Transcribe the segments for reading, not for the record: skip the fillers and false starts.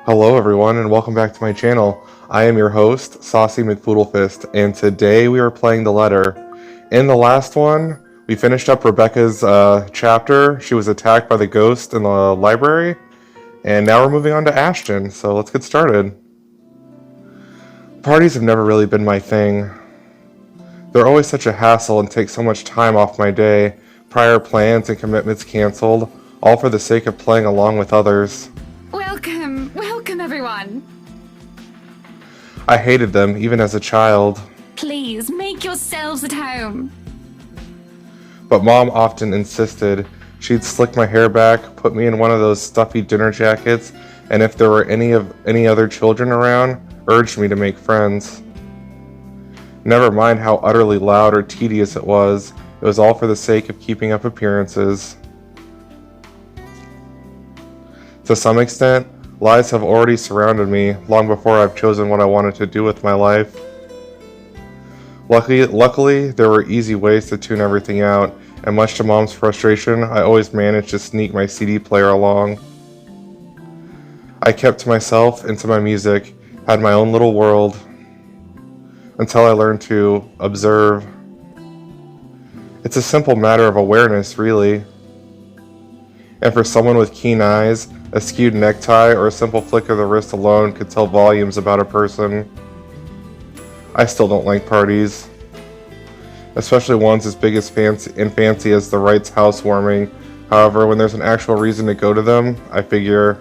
Hello everyone and welcome back to my channel. I am your host, Saucy McFoodlefist, and today we are playing The Letter. In the last one, we finished up Rebecca's chapter. She was attacked by the ghost in the library, and now we're moving on to Ashton, so let's get started. Parties have never really been my thing. They're always such a hassle and take so much time off my day, prior plans and commitments canceled, all for the sake of playing along with others. Welcome everyone. I hated them, even as a child. Please, make yourselves at home. But Mom often insisted. She'd slick my hair back, put me in one of those stuffy dinner jackets, and if there were any other children around, urged me to make friends. Never mind how utterly loud or tedious it was all for the sake of keeping up appearances. To some extent, lies have already surrounded me long before I've chosen what I wanted to do with my life. Luckily, there were easy ways to tune everything out, and much to Mom's frustration, I always managed to sneak my CD player along. I kept to myself and to my music, had my own little world, until I learned to observe. It's a simple matter of awareness, really. And for someone with keen eyes, a skewed necktie or a simple flick of the wrist alone could tell volumes about a person. I still don't like parties, especially ones as big as fancy as the Wright's housewarming. However, when there's an actual reason to go to them, I figure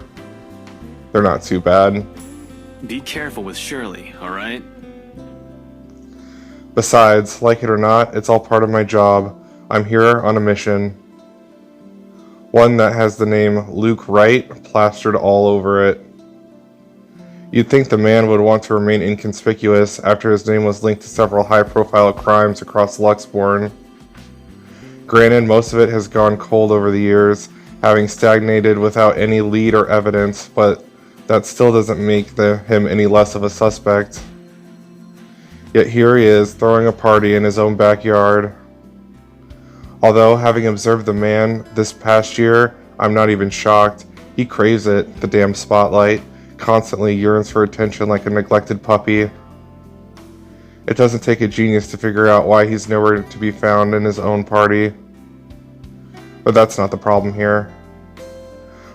they're not too bad. Be careful with Shirley, alright? Besides, like it or not, it's all part of my job. I'm here on a mission. One that has the name Luke Wright plastered all over it. You'd think the man would want to remain inconspicuous after his name was linked to several high-profile crimes across Luxbourne. Granted, most of it has gone cold over the years, having stagnated without any lead or evidence, but that still doesn't make him any less of a suspect. Yet here he is, throwing a party in his own backyard. Although, having observed the man this past year, I'm not even shocked. He craves it, the damn spotlight, constantly yearns for attention like a neglected puppy. It doesn't take a genius to figure out why he's nowhere to be found in his own party. But that's not the problem here.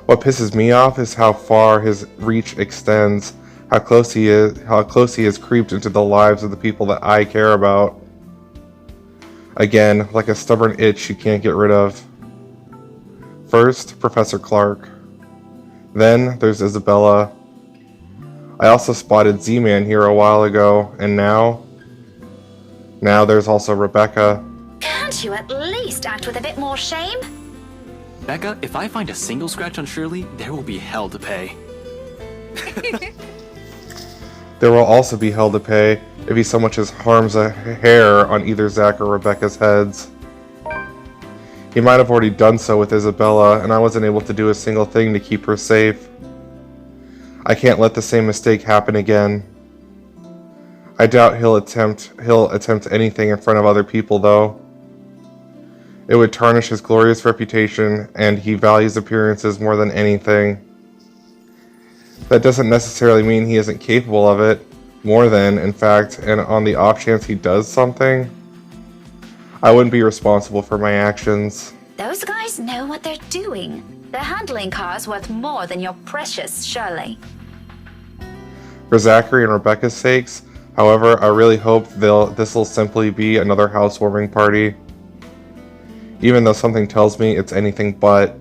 What pisses me off is how far his reach extends, how close he has creeped into the lives of the people that I care about. Again, like a stubborn itch you can't get rid of. First, Professor Clark. Then, there's Isabella. I also spotted Z-Man here a while ago, and now there's also Rebecca. Can't you at least act with a bit more shame? Becca, if I find a single scratch on Shirley, there will be hell to pay. There will also be hell to pay if he so much as harms a hair on either Zach or Rebecca's heads. He might have already done so with Isabella, and I wasn't able to do a single thing to keep her safe. I can't let the same mistake happen again. I doubt he'll attempt anything in front of other people, though. It would tarnish his glorious reputation, and he values appearances more than anything. That doesn't necessarily mean he isn't capable of it. More than, in fact, and on the off chance he does something, I wouldn't be responsible for my actions. Those guys know what they're doing. They're handling cars worth more than your precious Shirley. For Zachary and Rebecca's sakes, however, I really hope this'll simply be another housewarming party. Even though something tells me it's anything but.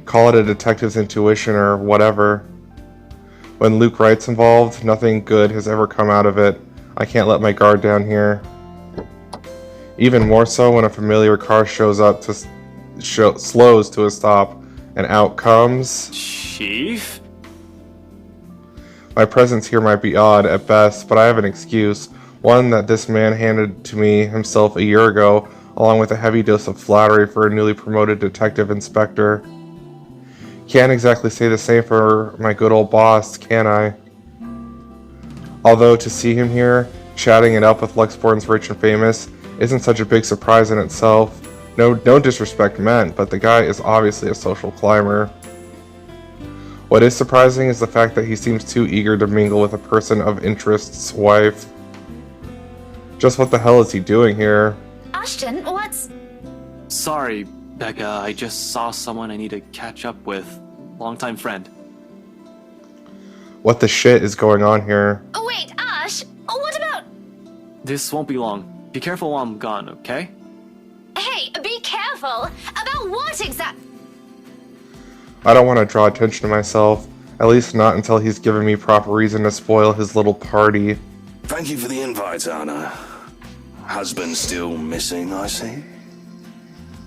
Call it a detective's intuition or whatever. When Luke Wright's involved, nothing good has ever come out of it. I can't let my guard down here. Even more so when a familiar car slows to a stop, and out comes... Chief? My presence here might be odd at best, but I have an excuse. One that this man handed to me himself a year ago, along with a heavy dose of flattery for a newly promoted detective inspector. Can't exactly say the same for my good old boss, can I? Although to see him here, chatting it up with Luxbourne's rich and famous, isn't such a big surprise in itself. No disrespect meant, but the guy is obviously a social climber. What is surprising is the fact that he seems too eager to mingle with a person of interest's wife. Just what the hell is he doing here? Ashton, what's... Sorry, Becca, I just saw someone I need to catch up with. Longtime friend. What the shit is going on here? Oh, wait, Ash, what about... This won't be long. Be careful while I'm gone, okay? Hey, be careful! About what exact... I don't want to draw attention to myself, at least not until he's given me proper reason to spoil his little party. Thank you for the invite, Anna. Husband still missing, I see?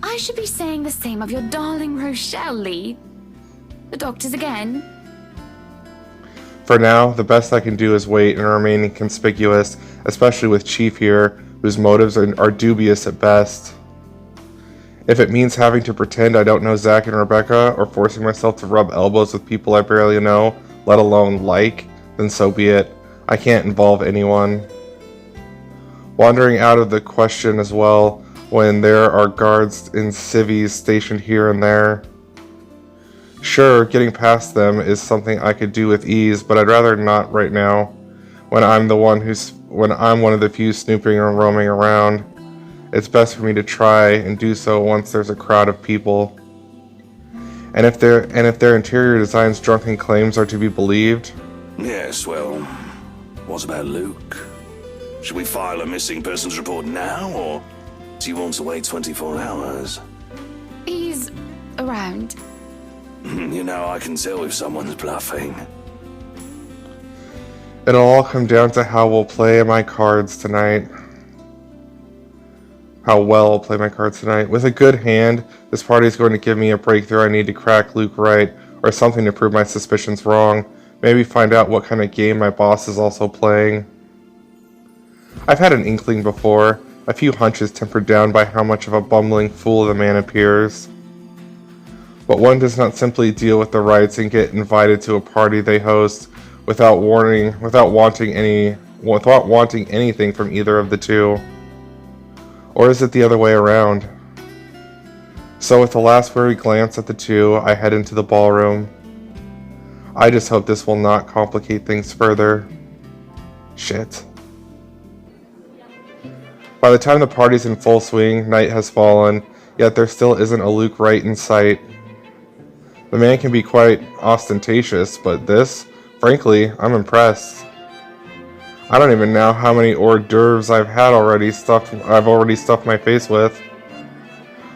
I should be saying the same of your darling Rochelle, Lee. The doctors again? For now, the best I can do is wait and remain inconspicuous, especially with Chief here, whose motives are dubious at best. If it means having to pretend I don't know Zach and Rebecca, or forcing myself to rub elbows with people I barely know, let alone like, then so be it. I can't involve anyone. Wandering out of the question as well, when there are guards in civvies stationed here and there. Sure, getting past them is something I could do with ease, but I'd rather not right now, when I'm one of the few snooping or roaming around. It's best for me to try and do so once there's a crowd of people. And if their interior design's drunken claims are to be believed. Yes, well, what about Luke? Should we file a missing persons report now, or do you want to wait 24 hours? He's around. You know, I can tell if someone's bluffing. It'll all come down to how we'll play my cards tonight. How well I'll play my cards tonight. With a good hand, this party is going to give me a breakthrough I need to crack Luke right, or something to prove my suspicions wrong. Maybe find out what kind of game my boss is also playing. I've had an inkling before, a few hunches tempered down by how much of a bumbling fool the man appears. But one does not simply deal with the rights and get invited to a party they host without wanting anything from either of the two. Or is it the other way around? So with the last weary glance at the two, I head into the ballroom. I just hope this will not complicate things further. Shit. By the time the party's in full swing, night has fallen, yet there still isn't a Luke Wright in sight. The man can be quite ostentatious, but this, frankly, I'm impressed. I don't even know how many hors d'oeuvres I've already stuffed my face with.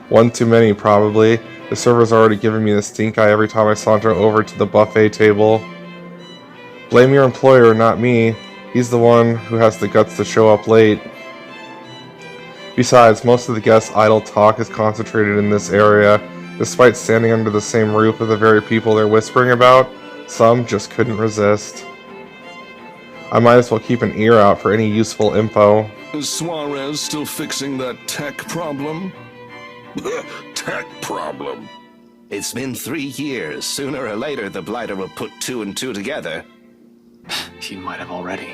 One too many, probably. The server's already giving me the stink eye every time I saunter over to the buffet table. Blame your employer, not me. He's the one who has the guts to show up late. Besides, most of the guests' idle talk is concentrated in this area. Despite standing under the same roof with the very people they're whispering about, some just couldn't resist. I might as well keep an ear out for any useful info. Is Suarez still fixing that tech problem? Tech problem. It's been 3 years. Sooner or later, the blighter will put 2 and 2 together. He might have already.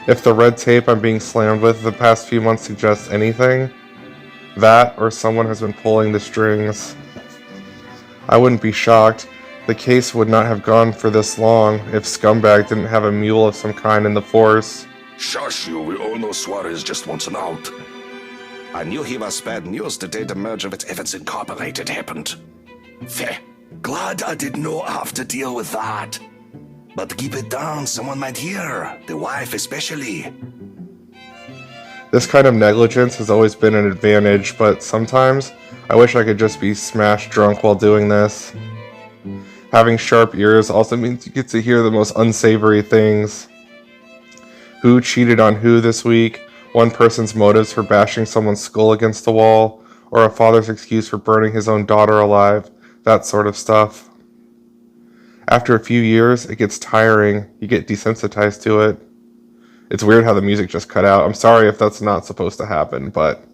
If the red tape I'm being slammed with the past few months suggests anything, that or someone has been pulling the strings. I wouldn't be shocked. The case would not have gone for this long if Scumbag didn't have a mule of some kind in the force. Shush you, we all know Suarez just wants an out. I knew he was bad news the day the merger with Evans Incorporated happened. Fair. Glad I did not have to deal with that. But keep it down, someone might hear. The wife especially. This kind of negligence has always been an advantage, but sometimes I wish I could just be smashed drunk while doing this. Having sharp ears also means you get to hear the most unsavory things. Who cheated on who this week, one person's motives for bashing someone's skull against the wall, or a father's excuse for burning his own daughter alive, that sort of stuff. After a few years, it gets tiring, you get desensitized to it. It's weird how the music just cut out. I'm sorry if that's not supposed to happen, but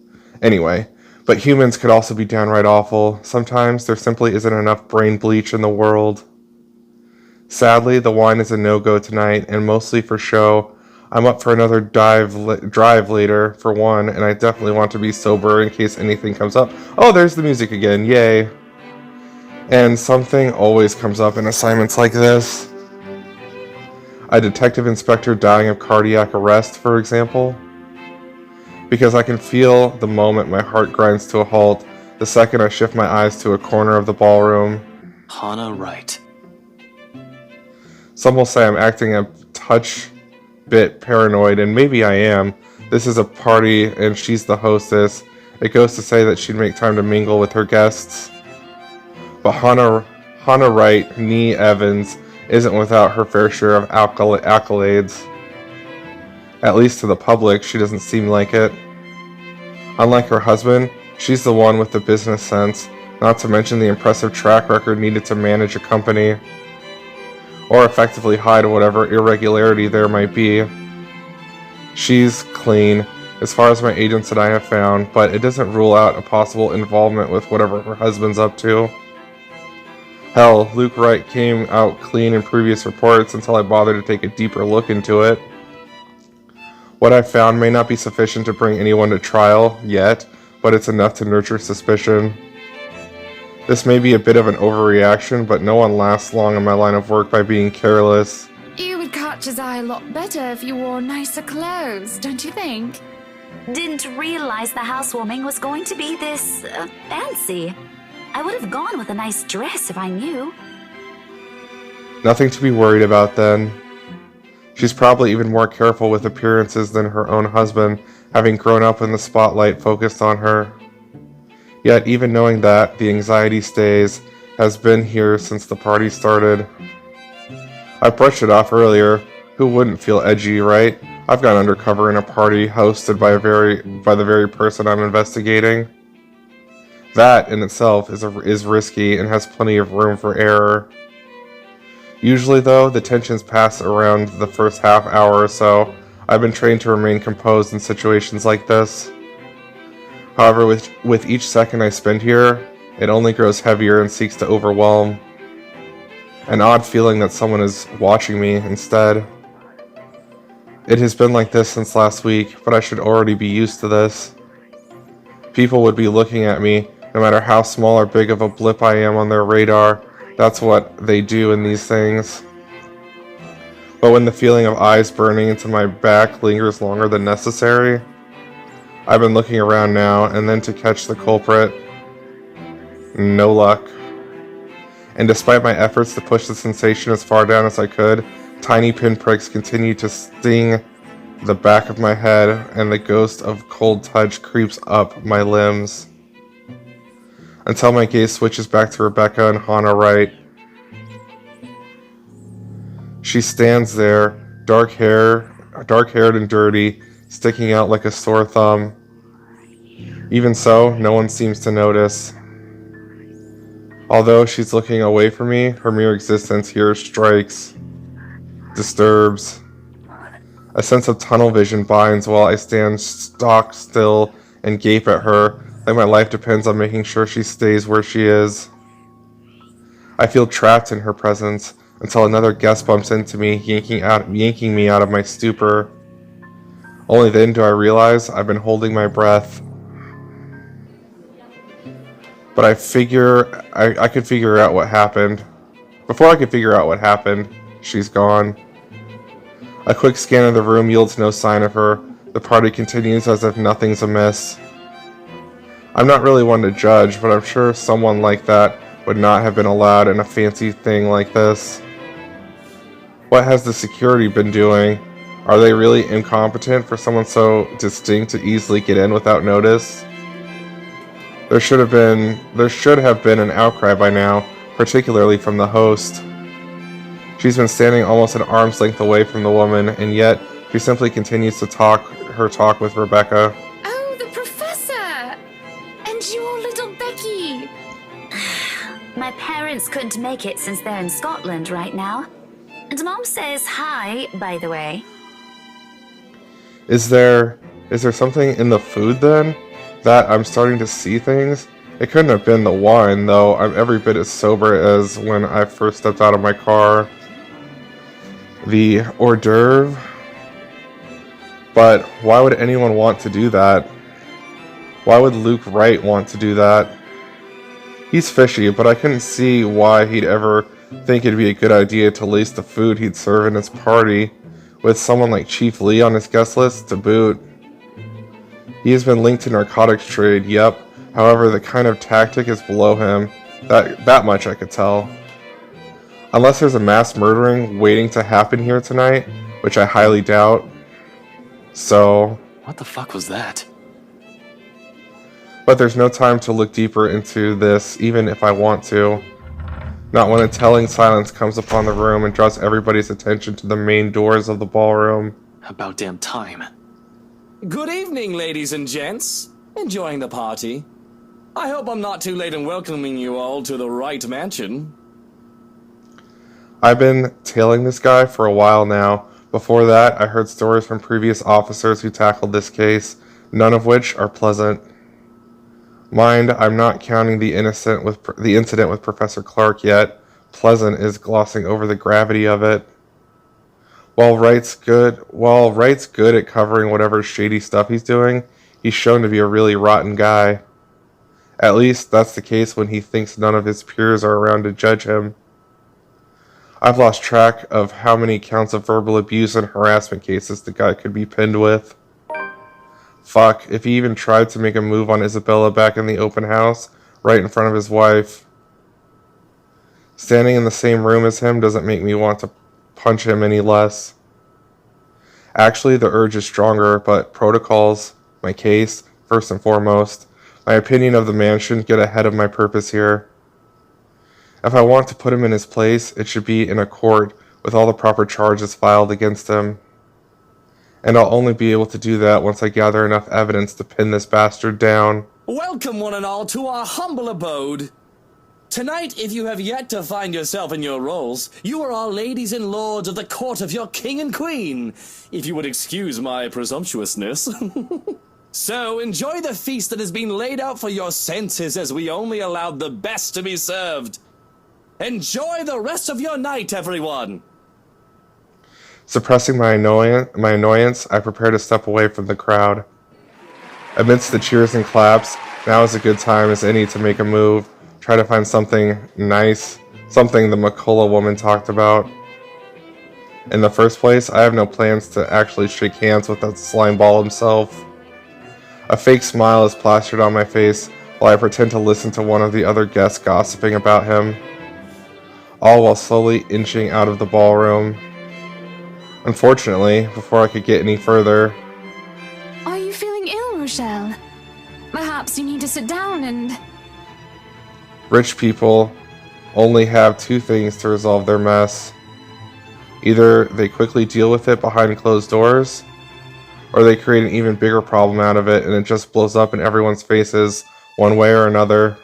anyway. But humans could also be downright awful. Sometimes there simply isn't enough brain bleach in the world. Sadly, the wine is a no-go tonight, and mostly for show. I'm up for another drive later, for one, and I definitely want to be sober in case anything comes up. Oh, there's the music again, yay. And something always comes up in assignments like this. A detective inspector dying of cardiac arrest, for example. Because I can feel the moment my heart grinds to a halt the second I shift my eyes to a corner of the ballroom. Hannah Wright. Some will say I'm acting a touch bit paranoid, and maybe I am. This is a party and she's the hostess. It goes to say that she'd make time to mingle with her guests. But Hannah Wright, nee Evans, isn't without her fair share of accolades. At least to the public, she doesn't seem like it. Unlike her husband, she's the one with the business sense, not to mention the impressive track record needed to manage a company, or effectively hide whatever irregularity there might be. She's clean, as far as my agents and I have found, but it doesn't rule out a possible involvement with whatever her husband's up to. Hell, Luke Wright came out clean in previous reports until I bothered to take a deeper look into it. What I've found may not be sufficient to bring anyone to trial yet, but it's enough to nurture suspicion. This may be a bit of an overreaction, but no one lasts long in my line of work by being careless. You would catch his eye a lot better if you wore nicer clothes, don't you think? Didn't realize the housewarming was going to be this fancy. I would have gone with a nice dress if I knew. Nothing to be worried about then. She's probably even more careful with appearances than her own husband, having grown up in the spotlight focused on her. Yet, even knowing that, the anxiety stays, has been here since the party started. I brushed it off earlier. Who wouldn't feel edgy, right? I've gone undercover in a party hosted by the very person I'm investigating. That, in itself, is risky and has plenty of room for error. Usually, though, the tensions pass around the first half hour or so. I've been trained to remain composed in situations like this. However, with each second I spend here, it only grows heavier and seeks to overwhelm. An odd feeling that someone is watching me instead. It has been like this since last week, but I should already be used to this. People would be looking at me, no matter how small or big of a blip I am on their radar. That's what they do in these things. But when the feeling of eyes burning into my back lingers longer than necessary, I've been looking around now and then to catch the culprit. No luck. And despite my efforts to push the sensation as far down as I could, tiny pinpricks continue to sting the back of my head, and the ghost of cold touch creeps up my limbs. Until my gaze switches back to Rebecca and Hannah Wright. She stands there, dark-haired and dirty, sticking out like a sore thumb. Even so, no one seems to notice. Although she's looking away from me, her mere existence here strikes, disturbs. A sense of tunnel vision binds while I stand stock still and gape at her, like my life depends on making sure she stays where she is. I feel trapped in her presence until another guest bumps into me, yanking me out of my stupor. Only then do I realize I've been holding my breath. But I could figure out what happened. Before I could figure out what happened, she's gone. A quick scan of the room yields no sign of her. The party continues as if nothing's amiss. I'm not really one to judge, but I'm sure someone like that would not have been allowed in a fancy thing like this. What has the security been doing? Are they really incompetent for someone so distinct to easily get in without notice? There should have been an outcry by now, particularly from the host. She's been standing almost at arm's length away from the woman, and yet she simply continues to talk with Rebecca. Oh, the professor! And your little Becky! My parents couldn't make it since they're in Scotland right now. And Mom says hi, by the way. Is there something in the food then? That I'm starting to see things? It couldn't have been the wine, though I'm every bit as sober as when I first stepped out of my car. The hors d'oeuvre? But why would anyone want to do that? Why would Luke Wright want to do that? He's fishy, but I couldn't see why he'd ever think it'd be a good idea to lace the food he'd serve in his party with someone like Chief Lee on his guest list to boot. He has been linked to narcotics trade, yep. However, the kind of tactic is below him. That much I could tell. Unless there's a mass murdering waiting to happen here tonight, which I highly doubt. So... What the fuck was that? But there's no time to look deeper into this, even if I want to. Not when a telling silence comes upon the room and draws everybody's attention to the main doors of the ballroom. About damn time. Good evening, ladies and gents. Enjoying the party? I hope I'm not too late in welcoming you all to the right mansion. I've been tailing this guy for a while now. Before that, I heard stories from previous officers who tackled this case, none of which are pleasant. Mind, I'm not counting the incident with Professor Clark yet. Pleasant is glossing over the gravity of it. While Wright's good at covering whatever shady stuff he's doing, he's shown to be a really rotten guy. At least that's the case when he thinks none of his peers are around to judge him. I've lost track of how many counts of verbal abuse and harassment cases the guy could be pinned with. Fuck, if he even tried to make a move on Isabella back in the open house, right in front of his wife. Standing in the same room as him doesn't make me want to punch him any less. Actually, the urge is stronger, but protocols, my case, first and foremost. My opinion of the man shouldn't get ahead of my purpose here. If I want to put him in his place, it should be in a court with all the proper charges filed against him. And I'll only be able to do that once I gather enough evidence to pin this bastard down. Welcome one and all to our humble abode. Tonight, if you have yet to find yourself in your roles, you are all ladies and lords of the court of your king and queen, if you would excuse my presumptuousness. So, enjoy the feast that has been laid out for your senses as we only allowed the best to be served. Enjoy the rest of your night, everyone! Suppressing my annoyance, I prepare to step away from the crowd. Amidst the cheers and claps, now is a good time as any to make a move, try to find something nice, something the McCullough woman talked about. In the first place, I have no plans to actually shake hands with that slime ball himself. A fake smile is plastered on my face while I pretend to listen to one of the other guests gossiping about him, all while slowly inching out of the ballroom. Unfortunately, before I could get any further... Are you feeling ill, Rochelle? Perhaps you need to sit down and... Rich people only have two things to resolve their mess. Either they quickly deal with it behind closed doors, or they create an even bigger problem out of it and it just blows up in everyone's faces one way or another.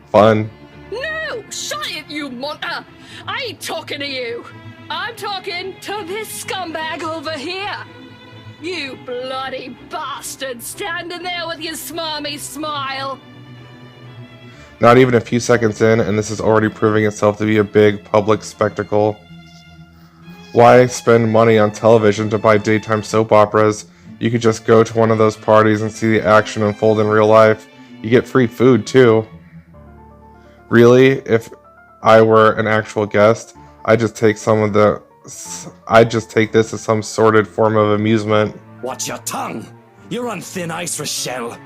Fun. No! Shut it, you monster! I ain't talking to you! I'm talking to this scumbag over here! You bloody bastard standing there with your smarmy smile! Not even a few seconds in, and this is already proving itself to be a big public spectacle. Why spend money on television to buy daytime soap operas? You could just go to one of those parties and see the action unfold in real life. You get free food, too. Really, if I were an actual guest, I'd just take this as some sordid form of amusement. Watch your tongue! You're on thin ice, Rochelle.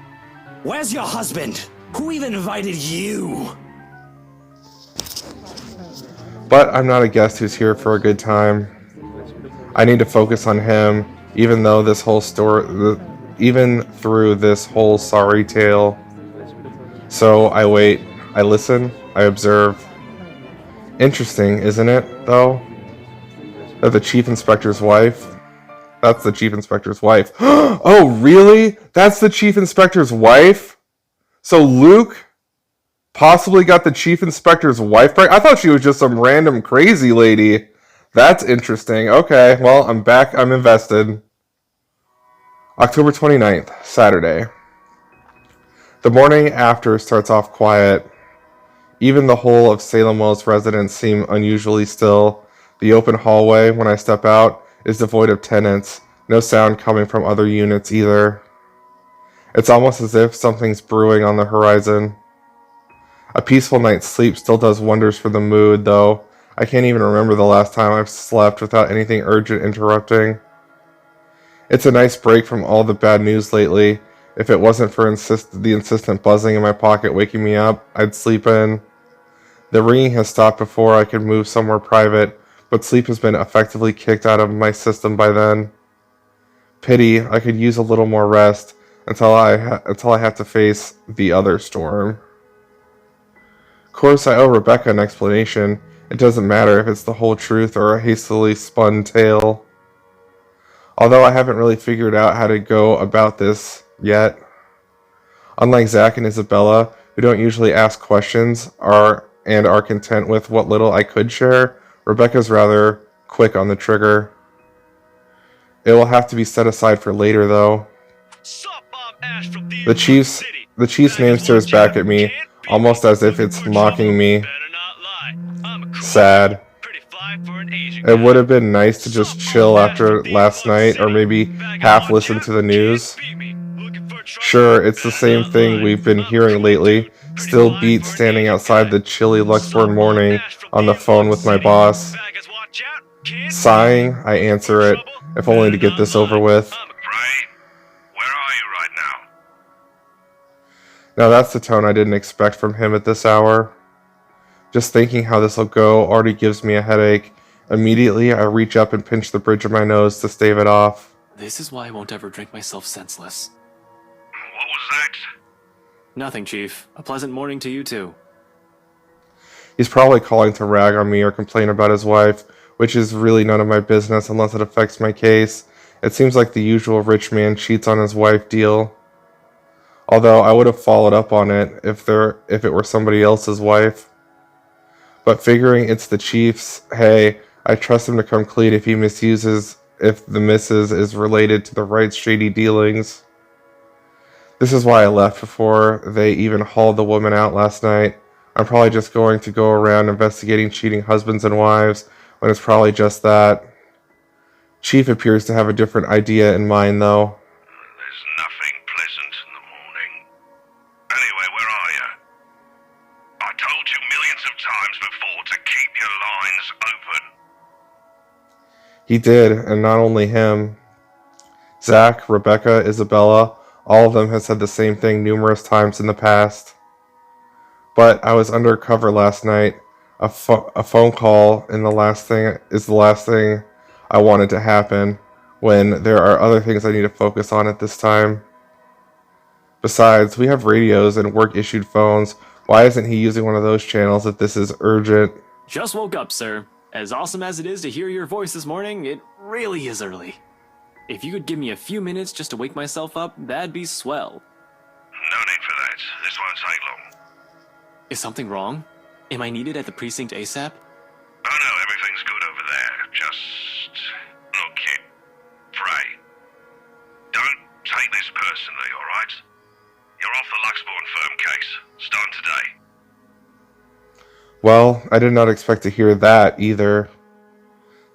Where's your husband? Who even invited you? But I'm not a guest who's here for a good time. I need to focus on him, even through this whole sorry tale. So I wait, I listen, I observe. Interesting, isn't it, though? That the chief inspector's wife... That's the chief inspector's wife. Oh, really? That's the chief inspector's wife? So Luke possibly got the chief inspector's wife pregnant? I thought she was just some random crazy lady. That's interesting. Okay, well, I'm back. I'm invested. October 29th, Saturday. The morning after starts off quiet. Even the whole of Salem Wells residents seem unusually still. The open hallway, when I step out, is devoid of tenants. No sound coming from other units either. It's almost as if something's brewing on the horizon. A peaceful night's sleep still does wonders for the mood, though. I can't even remember the last time I've slept without anything urgent interrupting. It's a nice break from all the bad news lately. If it wasn't for the insistent buzzing in my pocket waking me up, I'd sleep in. The ringing has stopped before I could move somewhere private, but sleep has been effectively kicked out of my system by then. Pity, I could use a little more rest until I have to face the other storm. Of course, I owe Rebecca an explanation. It doesn't matter if it's the whole truth or a hastily spun tale. Although I haven't really figured out how to go about this yet. Unlike Zach and Isabella, who don't usually ask questions are content with what little I could share, Rebecca's rather quick on the trigger. It will have to be set aside for later, though. The chief's name stares back at me, almost as if it's mocking me. Sad. It would have been nice to just chill after last night, or maybe half listen to the news. Sure, it's the same thing we've been hearing lately. Still beat standing outside the chilly Luxembourg morning on the phone with my boss. Sighing, I answer it, if only to get this over with. Where are you right now? Now that's the tone I didn't expect from him at this hour. Just thinking how this'll go already gives me a headache. Immediately, I reach up and pinch the bridge of my nose to stave it off. This is why I won't ever drink myself senseless. What was that? Nothing, Chief. A pleasant morning to you, too. He's probably calling to rag on me or complain about his wife, which is really none of my business unless it affects my case. It seems like the usual rich man cheats on his wife deal. Although I would have followed up on it if it were somebody else's wife. But figuring it's the chief's, hey, I trust him to come clean if the missus is related to the right shady dealings. This is why I left before they even hauled the woman out last night. I'm probably just going to go around investigating cheating husbands and wives when it's probably just that. Chief appears to have a different idea in mind, though. There's nothing pleasant in the morning. Anyway, where are you? I told you millions of times before to keep your lines open. He did, and not only him. Zach, Rebecca, Isabella, all of them have said the same thing numerous times in the past. But I was undercover last night. A phone call is the last thing I wanted to happen when there are other things I need to focus on at this time. Besides, we have radios and work-issued phones. Why isn't he using one of those channels if this is urgent? Just woke up, sir. As awesome as it is to hear your voice this morning, it really is early. If you could give me a few minutes just to wake myself up, that'd be swell. No need for that. This won't take long. Is something wrong? Am I needed at the precinct ASAP? Oh no, everything's good over there. Just look, kid. Pray. Don't take this personally, alright? You're off the Luxembourg firm case. Starting today. Well, I did not expect to hear that either.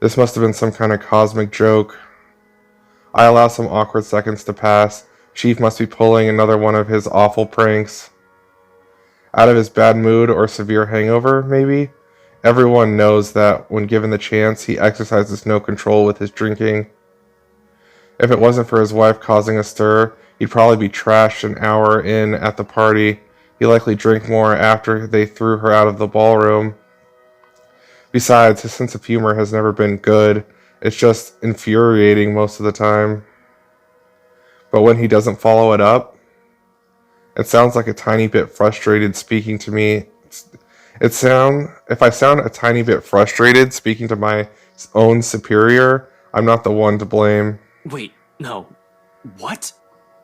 This must have been some kind of cosmic joke. I allow some awkward seconds to pass. Chief must be pulling another one of his awful pranks. Out of his bad mood or severe hangover, maybe? Everyone knows that when given the chance, he exercises no control with his drinking. If it wasn't for his wife causing a stir, he'd probably be trashed an hour in at the party. He'd likely drink more after they threw her out of the ballroom. Besides, his sense of humor has never been good. It's just infuriating most of the time. But when he doesn't follow it up, it sounds like a tiny bit frustrated speaking to me. If I sound a tiny bit frustrated speaking to my own superior, I'm not the one to blame. Wait, no. What?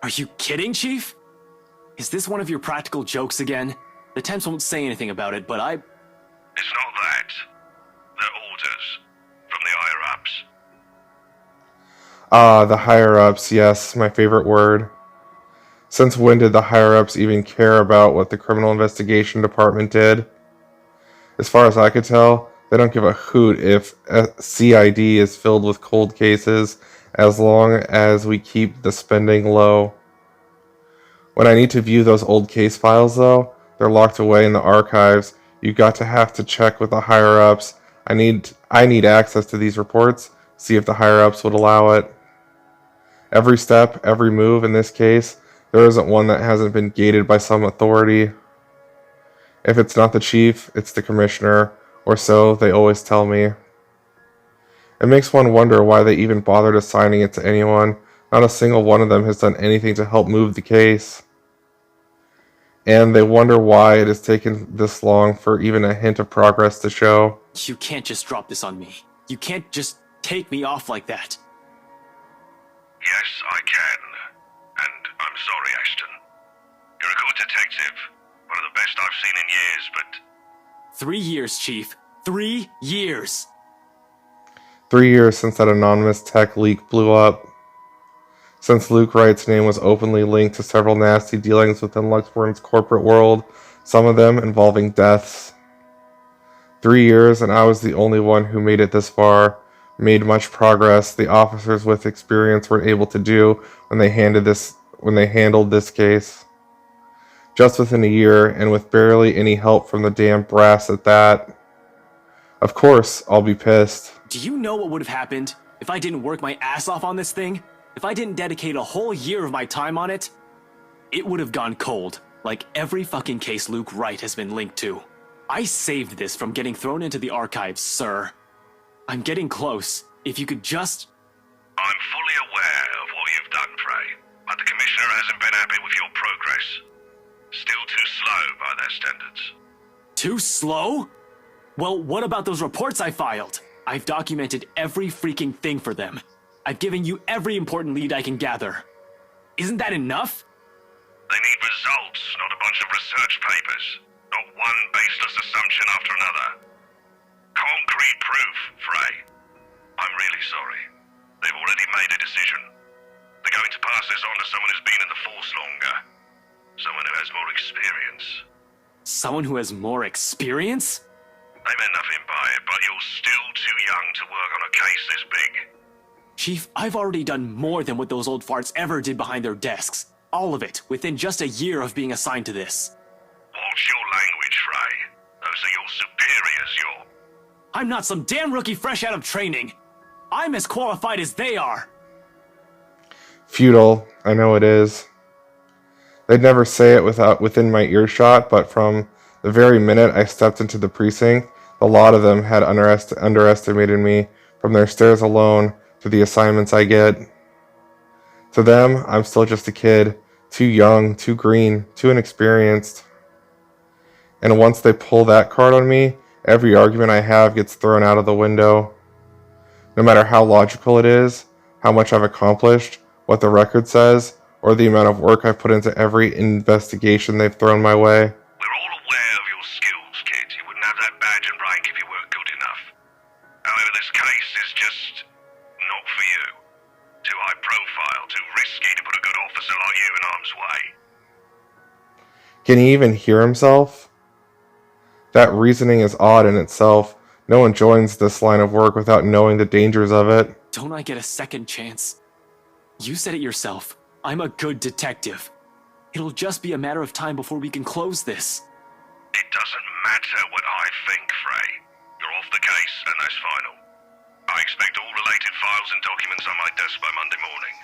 Are you kidding, Chief? Is this one of your practical jokes again? The temps won't say anything about it, but It's not that. They're orders. From the higher-ups. Ah, the higher-ups, yes, my favorite word. Since when did the higher-ups even care about what the criminal investigation department did? As far as I could tell, they don't give a hoot if a CID is filled with cold cases, as long as we keep the spending low. When I need to view those old case files, though, They're locked away in the archives. You got to have to check with the higher-ups. I need access to these reports, see if the higher-ups would allow it. Every step, every move in this case, there isn't one that hasn't been gated by some authority. If it's not the chief, it's the commissioner, or so they always tell me. It makes one wonder why they even bothered assigning it to anyone. Not a single one of them has done anything to help move the case. And they wonder why it has taken this long for even a hint of progress to show. You can't just drop this on me. You can't just take me off like that. Yes, I can. And I'm sorry, Ashton. You're a good detective. One of the best I've seen in years, but... 3 years, Chief. 3 years! 3 years since that anonymous tech leak blew up. Since Luke Wright's name was openly linked to several nasty dealings within Luxborn's corporate world, some of them involving deaths. 3 years, and I was the only one who made it this far, made much progress the officers with experience were able to do when they handled this case. Just within a year, and with barely any help from the damn brass at that. Of course, I'll be pissed. Do you know what would have happened if I didn't work my ass off on this thing? If I didn't dedicate a whole year of my time on it? It would have gone cold, like every fucking case Luke Wright has been linked to. I saved this from getting thrown into the archives, sir. I'm getting close. If you could just... I'm fully aware of what you've done, Frey, but the Commissioner hasn't been happy with your progress. Still too slow by their standards. Too slow? Well, what about those reports I filed? I've documented every freaking thing for them. I've given you every important lead I can gather. Isn't that enough? They need results, not a bunch of research papers. Not one baseless assumption after another. Concrete proof, Frey. I'm really sorry. They've already made a decision. They're going to pass this on to someone who's been in the force longer. Someone who has more experience. Someone who has more experience? They meant nothing by it, but you're still too young to work on a case this big. Chief, I've already done more than what those old farts ever did behind their desks. All of it, within just a year of being assigned to this. Watch your language, Frey. Those are your superiors, I'm not some damn rookie fresh out of training. I'm as qualified as they are. Futile, I know it is. They'd never say it within my earshot, but from the very minute I stepped into the precinct, a lot of them had underestimated me, from their stares alone to the assignments I get. To them, I'm still just a kid, too young, too green, too inexperienced. And once they pull that card on me, every argument I have gets thrown out of the window. No matter how logical it is, how much I've accomplished, what the record says, or the amount of work I've put into every investigation they've thrown my way. We're all aware of your skills, kid. You wouldn't have that badge and rank if you weren't good enough. However, this case is just not for you. Too high profile, too risky to put a good officer like you in harm's way. Can he even hear himself? That reasoning is odd in itself. No one joins this line of work without knowing the dangers of it. Don't I get a second chance? You said it yourself. I'm a good detective. It'll just be a matter of time before we can close this. It doesn't matter what I think, Frey. You're off the case, and that's final. I expect all related files and documents on my desk by Monday morning.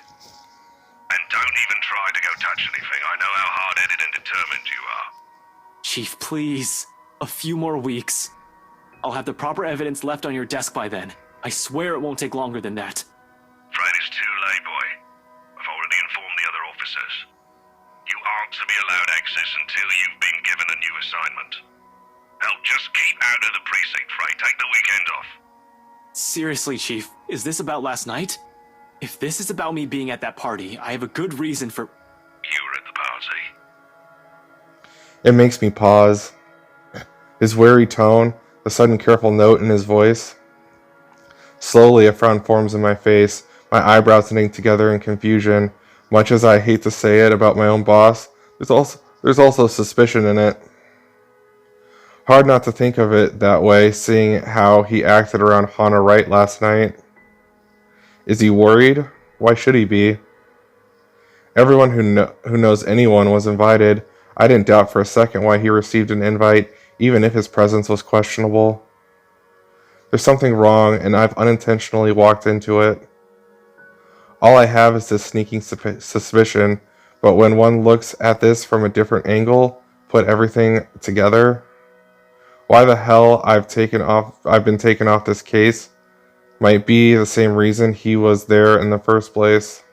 And don't even try to go touch anything. I know how hard-headed and determined you are. Chief, please. A few more weeks. I'll have the proper evidence left on your desk by then. I swear it won't take longer than that. Fred, it's too late, boy. I've already informed the other officers. You aren't to be allowed access until you've been given a new assignment. Hell, just keep out of the precinct, Fred. Take the weekend off. Seriously, Chief, is this about last night? If this is about me being at that party, I have a good reason for... You were at the party. It makes me pause. His wary tone, the sudden careful note in his voice. Slowly, a frown forms in my face, my eyebrows knitting together in confusion. Much as I hate to say it about my own boss, there's also suspicion in it. Hard not to think of it that way, seeing how he acted around Hannah Wright last night. Is he worried? Why should he be? Everyone who knows anyone was invited. I didn't doubt for a second why he received an invite, even if his presence was questionable. There's something wrong, and I've unintentionally walked into it. All I have is this sneaking suspicion, but when one looks at this from a different angle, put everything together, why the hell I've been taken off this case might be the same reason he was there in the first place.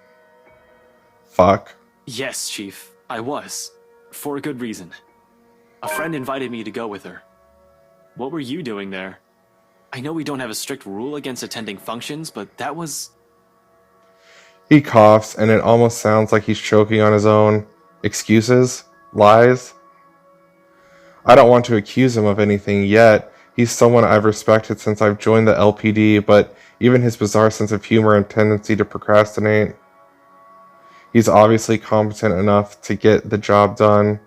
Fuck. Yes, Chief, I was. For a good reason. A friend invited me to go with her. What were you doing there? I know we don't have a strict rule against attending functions, but that was... He coughs, and it almost sounds like he's choking on his own excuses, lies. I don't want to accuse him of anything yet. He's someone I've respected since I've joined the LPD, but even his bizarre sense of humor and tendency to procrastinate. He's obviously competent enough to get the job done.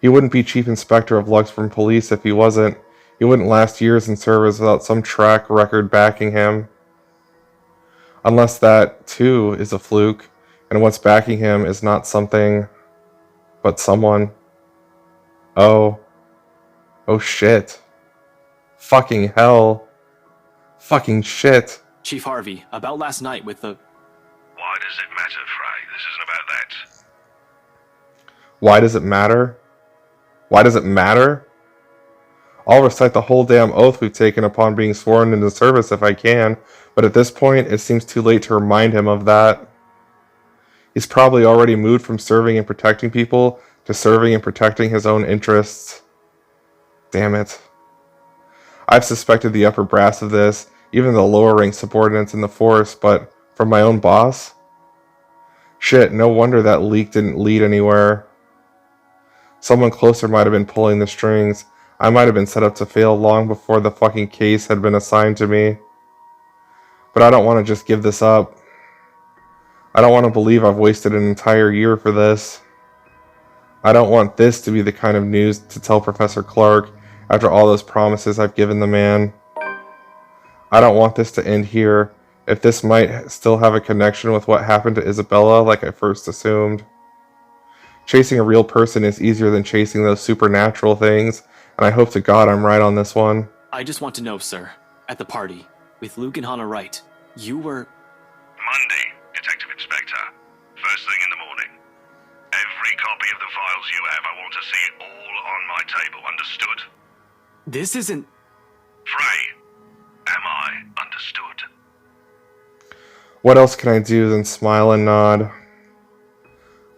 He wouldn't be Chief Inspector of Luxburn Police if he wasn't. He wouldn't last years in service without some track record backing him. Unless that, too, is a fluke, and what's backing him is not something, but someone. Oh shit. Fucking hell. Fucking shit. Chief Harvey, about last night with the... Why does it matter, Frey? This isn't about that. Why does it matter? Why does it matter? I'll recite the whole damn oath we've taken upon being sworn into service if I can, but at this point, it seems too late to remind him of that. He's probably already moved from serving and protecting people to serving and protecting his own interests. Damn it. I've suspected the upper brass of this, even the lower rank subordinates in the force, but from my own boss? Shit, no wonder that leak didn't lead anywhere. Someone closer might have been pulling the strings. I might have been set up to fail long before the fucking case had been assigned to me. But I don't want to just give this up. I don't want to believe I've wasted an entire year for this. I don't want this to be the kind of news to tell Professor Clark after all those promises I've given the man. I don't want this to end here, if this might still have a connection with what happened to Isabella like I first assumed. Chasing a real person is easier than chasing those supernatural things, and I hope to God I'm right on this one. I just want to know, sir, at the party, with Luke and Hannah Wright, you were... Monday, Detective Inspector. First thing in the morning. Every copy of the files you have, I want to see it all on my table, understood? This isn't... Frey, am I understood? What else can I do than smile and nod?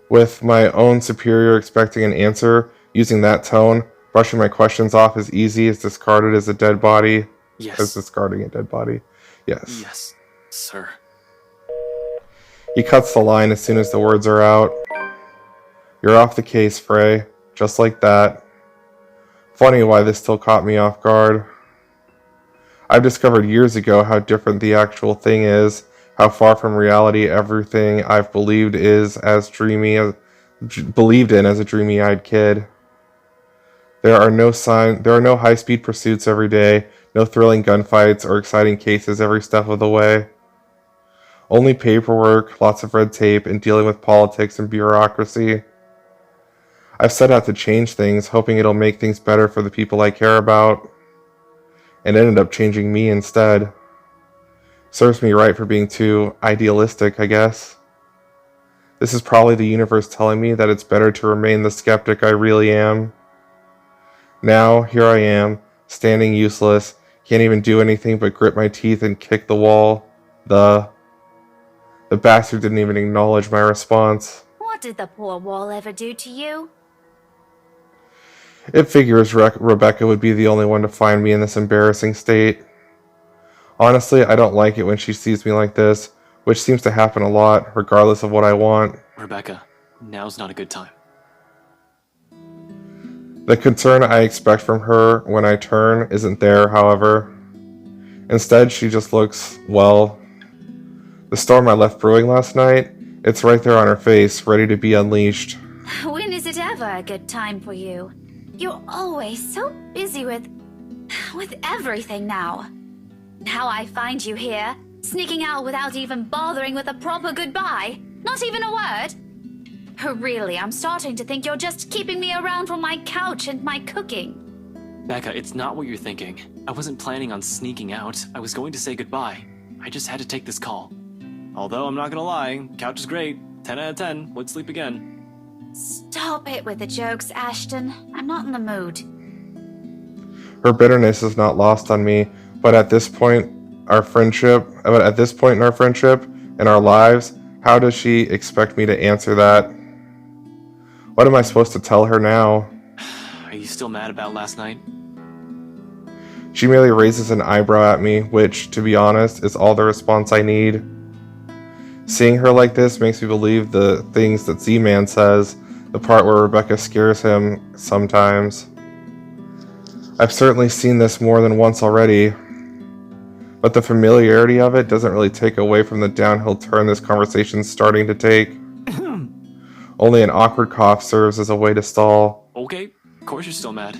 With my own superior expecting an answer, using that tone, brushing my questions off as easy as discarding a dead body. Yes. As discarding a dead body. Yes. Yes, sir. He cuts the line as soon as the words are out. You're off the case, Frey. Just like that. Funny why this still caught me off guard. I've discovered years ago how different the actual thing is, how far from reality everything I've believed in as a dreamy-eyed kid. There are no high-speed pursuits every day, no thrilling gunfights or exciting cases every step of the way. Only paperwork, lots of red tape, and dealing with politics and bureaucracy. I've set out to change things, hoping it'll make things better for the people I care about. And ended up changing me instead. Serves me right for being too idealistic, I guess. This is probably the universe telling me that it's better to remain the skeptic I really am. Now, here I am, standing useless, can't even do anything but grit my teeth and kick the wall. The bastard didn't even acknowledge my response. What did the poor wall ever do to you? It figures Rebecca would be the only one to find me in this embarrassing state. Honestly, I don't like it when she sees me like this, which seems to happen a lot, regardless of what I want. Rebecca, now's not a good time. The concern I expect from her when I turn isn't there, however. Instead, she just looks, well, the storm I left brewing last night, it's right there on her face, ready to be unleashed. When is it ever a good time for you? You're always so busy with everything now. Now I find you here, sneaking out without even bothering with a proper goodbye. Not even a word. Oh, really, I'm starting to think you're just keeping me around for my couch and my cooking. Becca, it's not what you're thinking. I wasn't planning on sneaking out. I was going to say goodbye. I just had to take this call. Although I'm not gonna lie, couch is great. 10 out of 10. Would sleep again. Stop it with the jokes, Ashton. I'm not in the mood. Her bitterness is not lost on me, but at this point in our friendship, in our lives, how does she expect me to answer that? What am I supposed to tell her now? Are you still mad about last night? She merely raises an eyebrow at me, which, to be honest, is all the response I need. Seeing her like this makes me believe the things that Z-Man says, the part where Rebecca scares him sometimes. I've certainly seen this more than once already, but the familiarity of it doesn't really take away from the downhill turn this conversation's starting to take. Only an awkward cough serves as a way to stall. Okay, of course you're still mad.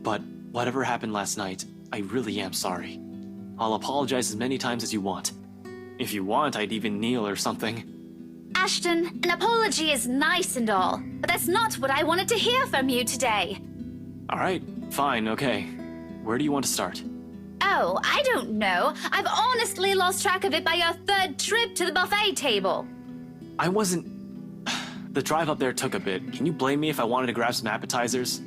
But whatever happened last night, I really am sorry. I'll apologize as many times as you want. If you want, I'd even kneel or something. Ashton, an apology is nice and all, but that's not what I wanted to hear from you today. Alright, fine, okay. Where do you want to start? Oh, I don't know. I've honestly lost track of it by your third trip to the buffet table. I wasn't... The drive up there took a bit. Can you blame me if I wanted to grab some appetizers?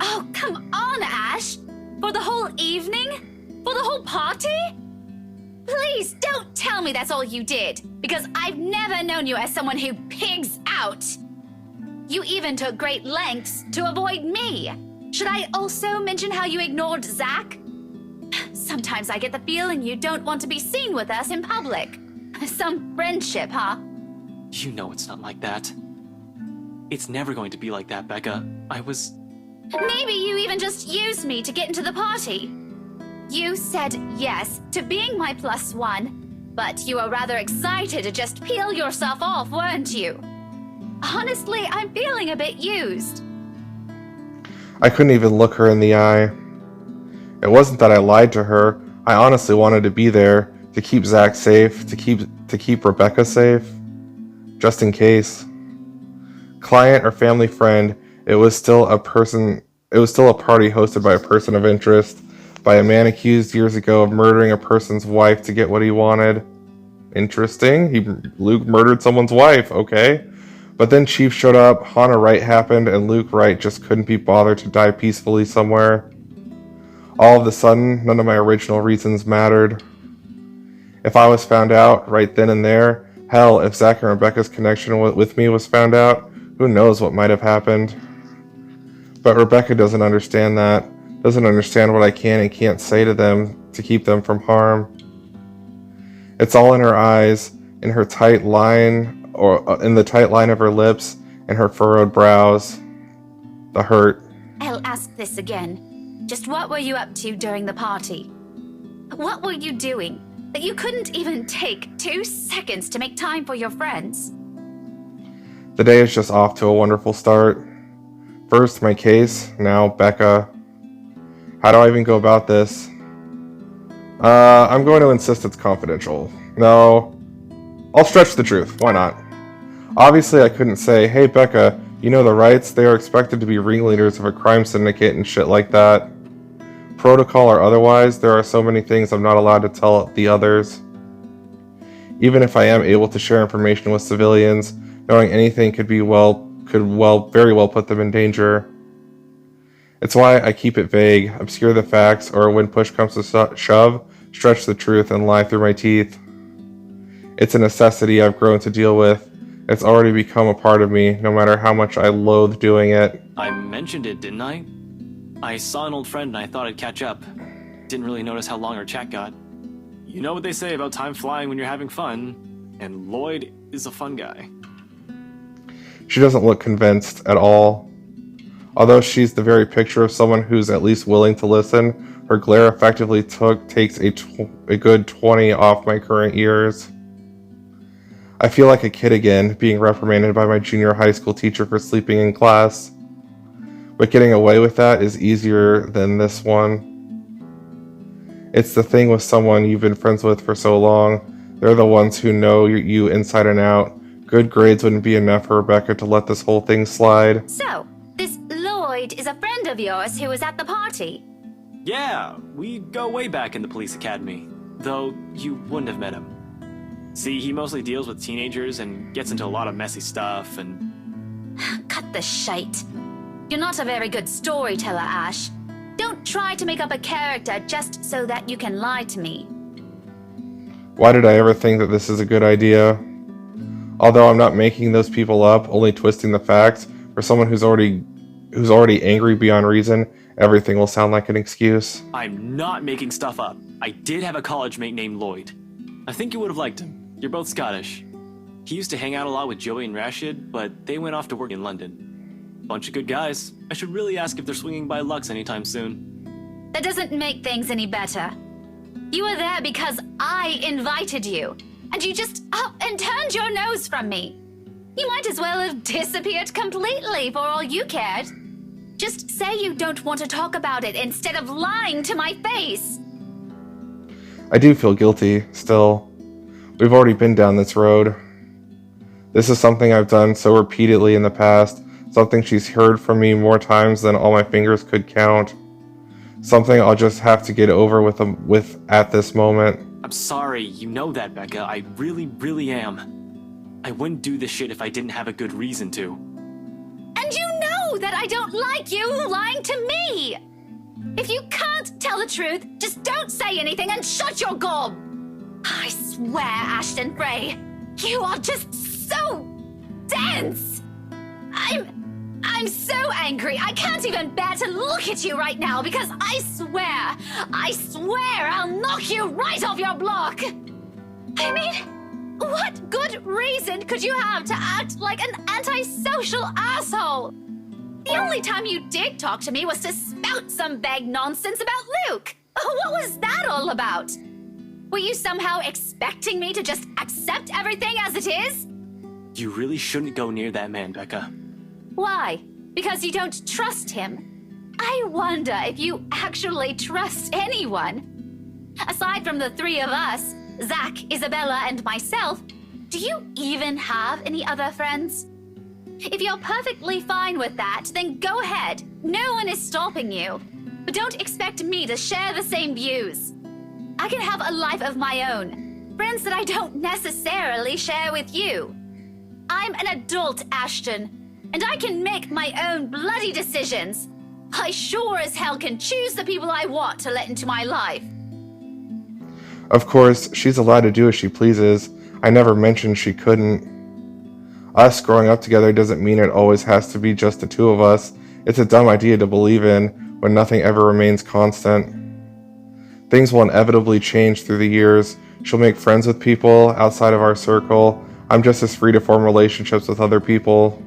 Oh, come on, Ash! For the whole evening? For the whole party? Please don't tell me that's all you did, because I've never known you as someone who pigs out. You even took great lengths to avoid me. Should I also mention how you ignored Zach? Sometimes I get the feeling you don't want to be seen with us in public. Some friendship, huh? You know it's not like that. It's never going to be like that, Becca. Maybe you even just used me to get into the party. You said yes to being my +1, but you were rather excited to just peel yourself off, weren't you? Honestly, I'm feeling a bit used. I couldn't even look her in the eye. It wasn't that I lied to her. I honestly wanted to be there, to keep Zach safe, to keep Rebecca safe. Just in case. Client or family friend, it was still a party hosted by a person of interest, by a man accused years ago of murdering a person's wife to get what he wanted. Interesting. Luke murdered someone's wife, okay. But then Chief showed up, Hannah Wright happened, and Luke Wright just couldn't be bothered to die peacefully somewhere. All of a sudden, none of my original reasons mattered. If I was found out right then and there, hell, if Zach and Rebecca's connection with me was found out, who knows what might have happened. But Rebecca doesn't understand that, doesn't understand what I can and can't say to them to keep them from harm. It's all in her eyes, in her tight line, or in the tight line of her lips, and her furrowed brows. The hurt. I'll ask this again. Just what were you up to during the party? What were you doing that you couldn't even take 2 seconds to make time for your friends? The day is just off to a wonderful start. First, my case, now Becca. How do I even go about this? I'm going to insist it's confidential. No, I'll stretch the truth. Why not? Obviously, I couldn't say, hey, Becca, you know the rights? They are expected to be ringleaders of a crime syndicate and shit like that. Protocol or otherwise, there are so many things I'm not allowed to tell the others. Even if I am able to share information with civilians, knowing anything could very well put them in danger. It's why I keep it vague, obscure the facts, or when push comes to shove, stretch the truth and lie through my teeth. It's a necessity I've grown to deal with. It's already become a part of me, no matter how much I loathe doing it. I mentioned it, didn't I? I saw an old friend and I thought I'd catch up. Didn't really notice how long our chat got. You know what they say about time flying when you're having fun, and Lloyd is a fun guy. She doesn't look convinced at all. Although she's the very picture of someone who's at least willing to listen, her glare effectively takes a good 20 off my current years. I feel like a kid again, being reprimanded by my junior high school teacher for sleeping in class. But getting away with that is easier than this one. It's the thing with someone you've been friends with for so long. They're the ones who know you inside and out, good grades wouldn't be enough for Rebecca to let this whole thing slide. So, this Lloyd is a friend of yours who was at the party. Yeah, we go way back in the police academy. Though you wouldn't have met him. See, he mostly deals with teenagers and gets into a lot of messy stuff and... Cut the shite. You're not a very good storyteller, Ash. Don't try to make up a character just so that you can lie to me. Why did I ever think that this is a good idea? Although I'm not making those people up, only twisting the facts, for someone who's already angry beyond reason, everything will sound like an excuse. I'm not making stuff up. I did have a college mate named Lloyd. I think you would have liked him. You're both Scottish. He used to hang out a lot with Joey and Rashid, but they went off to work in London. Bunch of good guys. I should really ask if they're swinging by Lux anytime soon. That doesn't make things any better. You were there because I invited you, and you just up and turned your nose from me. You might as well have disappeared completely for all you cared. Just say you don't want to talk about it instead of lying to my face. I do feel guilty, still. We've already been down this road. This is something I've done so repeatedly in the past, something she's heard from me more times than all my fingers could count. Something I'll just have to get over with at this moment. I'm sorry, you know that, Becca. I really, really am. I wouldn't do this shit if I didn't have a good reason to. And you know that I don't like you lying to me! If you can't tell the truth, just don't say anything and shut your gob! I swear, Ashton Frey, you are just so dense! I'm so angry, I can't even bear to look at you right now because I swear I'll knock you right off your block! I mean, what good reason could you have to act like an antisocial asshole? The only time you did talk to me was to spout some vague nonsense about Luke. What was that all about? Were you somehow expecting me to just accept everything as it is? You really shouldn't go near that man, Becca. Why? Because you don't trust him? I wonder if you actually trust anyone. Aside from the three of us, Zach, Isabella, and myself, do you even have any other friends? If you're perfectly fine with that, then go ahead. No one is stopping you. But don't expect me to share the same views. I can have a life of my own. Friends that I don't necessarily share with you. I'm an adult, Ashton. And I can make my own bloody decisions. I sure as hell can choose the people I want to let into my life. Of course, she's allowed to do as she pleases. I never mentioned she couldn't. Us growing up together doesn't mean it always has to be just the two of us. It's a dumb idea to believe in when nothing ever remains constant. Things will inevitably change through the years. She'll make friends with people outside of our circle. I'm just as free to form relationships with other people.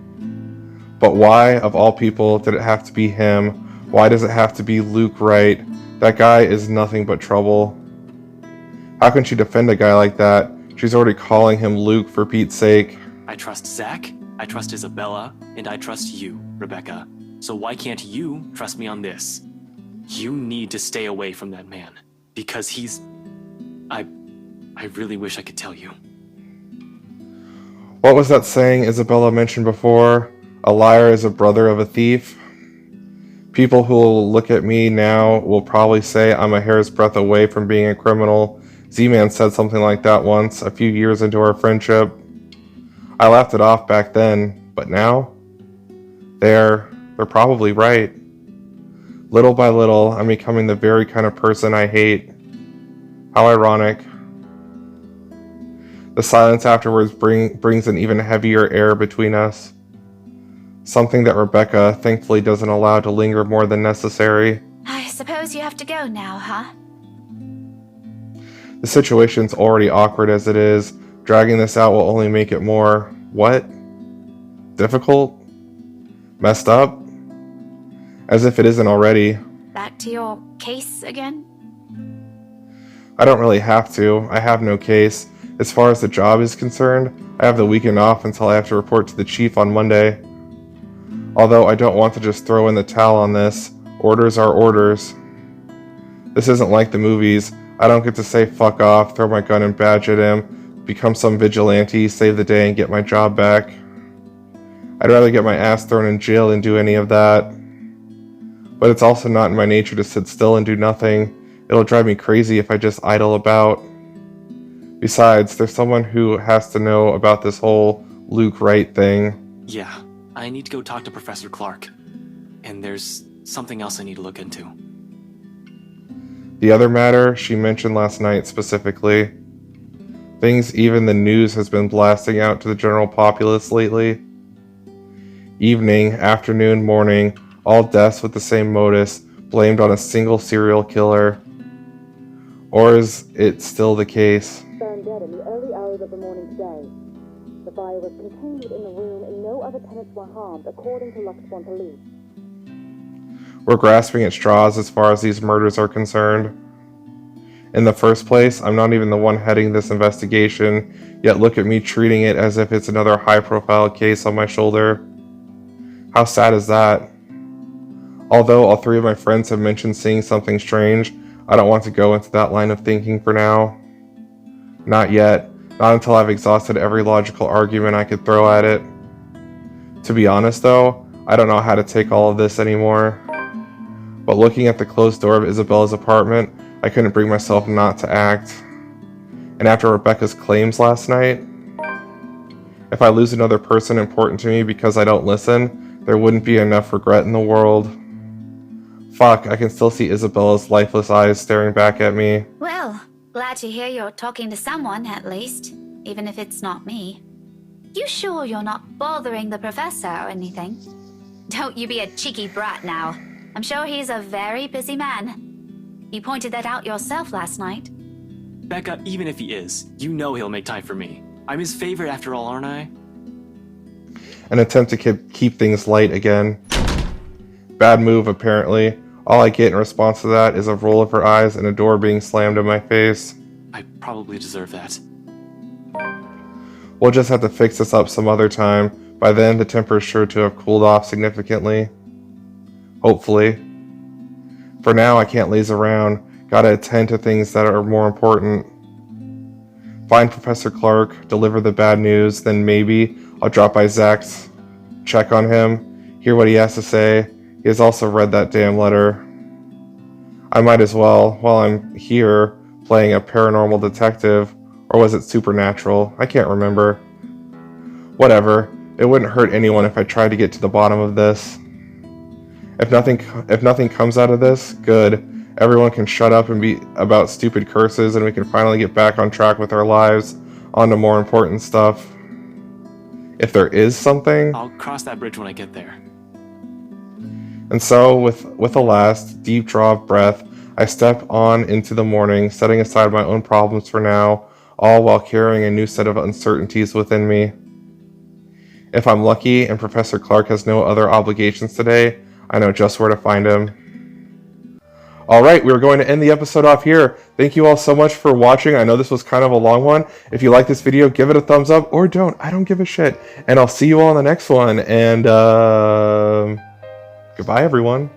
But why, of all people, did it have to be him? Why does it have to be Luke Wright? That guy is nothing but trouble. How can she defend a guy like that? She's already calling him Luke for Pete's sake. I trust Zach, I trust Isabella, and I trust you, Rebecca. So why can't you trust me on this? You need to stay away from that man. Because he's... I really wish I could tell you. What was that saying Isabella mentioned before? A liar is a brother of a thief. People who will look at me now will probably say I'm a hair's breadth away from being a criminal. Z-Man said something like that once, a few years into our friendship. I laughed it off back then, but now? They're probably right. Little by little, I'm becoming the very kind of person I hate. How ironic. The silence afterwards brings an even heavier air between us. Something that Rebecca thankfully doesn't allow to linger more than necessary. I suppose you have to go now, huh? The situation's already awkward as it is. Dragging this out will only make it more... what? Difficult? Messed up? As if it isn't already. Back to your case again? I don't really have to. I have no case. As far as the job is concerned, I have the weekend off until I have to report to the chief on Monday. Although I don't want to just throw in the towel on this. Orders are orders. This isn't like the movies. I don't get to say fuck off, throw my gun and badge at him, become some vigilante, save the day, and get my job back. I'd rather get my ass thrown in jail than do any of that. But it's also not in my nature to sit still and do nothing. It'll drive me crazy if I just idle about. Besides, there's someone who has to know about this whole Luke Wright thing. Yeah, I need to go talk to Professor Clark. And there's something else I need to look into. The other matter she mentioned last night specifically. Things even the news has been blasting out to the general populace lately. Evening, afternoon, morning, all deaths with the same modus, blamed on a single serial killer. Or is it still the case? Found dead in the early hours of the morning today. The fire was contained in the room and no other tenants were harmed, according to Luxborn police. We're grasping at straws as far as these murders are concerned. In the first place, I'm not even the one heading this investigation, yet look at me treating it as if it's another high-profile case on my shoulder. How sad is that? Although all three of my friends have mentioned seeing something strange, I don't want to go into that line of thinking for now. Not yet. Not until I've exhausted every logical argument I could throw at it. To be honest though, I don't know how to take all of this anymore. But looking at the closed door of Isabella's apartment, I couldn't bring myself not to act. And after Rebecca's claims last night, if I lose another person important to me because I don't listen, there wouldn't be enough regret in the world. Fuck, I can still see Isabella's lifeless eyes staring back at me. Well, glad to hear you're talking to someone, at least. Even if it's not me. You sure you're not bothering the professor or anything? Don't you be a cheeky brat now. I'm sure he's a very busy man. You pointed that out yourself last night. Becca, even if he is, you know he'll make time for me. I'm his favorite after all, aren't I? An attempt to keep things light again. Bad move, apparently. All I get in response to that is a roll of her eyes and a door being slammed in my face. I probably deserve that. We'll just have to fix this up some other time. By then, the temper is sure to have cooled off significantly. Hopefully. For now, I can't laze around. Gotta attend to things that are more important. Find Professor Clark, deliver the bad news, then maybe I'll drop by Zach's, check on him, hear what he has to say. He has also read that damn letter. I might as well, while I'm here, playing a paranormal detective, or was it supernatural? I can't remember. Whatever. It wouldn't hurt anyone if I tried to get to the bottom of this. If nothing comes out of this, good. Everyone can shut up and be about stupid curses, and we can finally get back on track with our lives, on to more important stuff. If there is something. I'll cross that bridge when I get there. And so, with a last deep draw of breath, I step on into the morning, setting aside my own problems for now, all while carrying a new set of uncertainties within me. If I'm lucky and Professor Clark has no other obligations today, I know just where to find him. Alright, we're going to end the episode off here. Thank you all so much for watching. I know this was kind of a long one. If you like this video, give it a thumbs up, or don't. I don't give a shit. And I'll see you all in the next one. And, goodbye, everyone.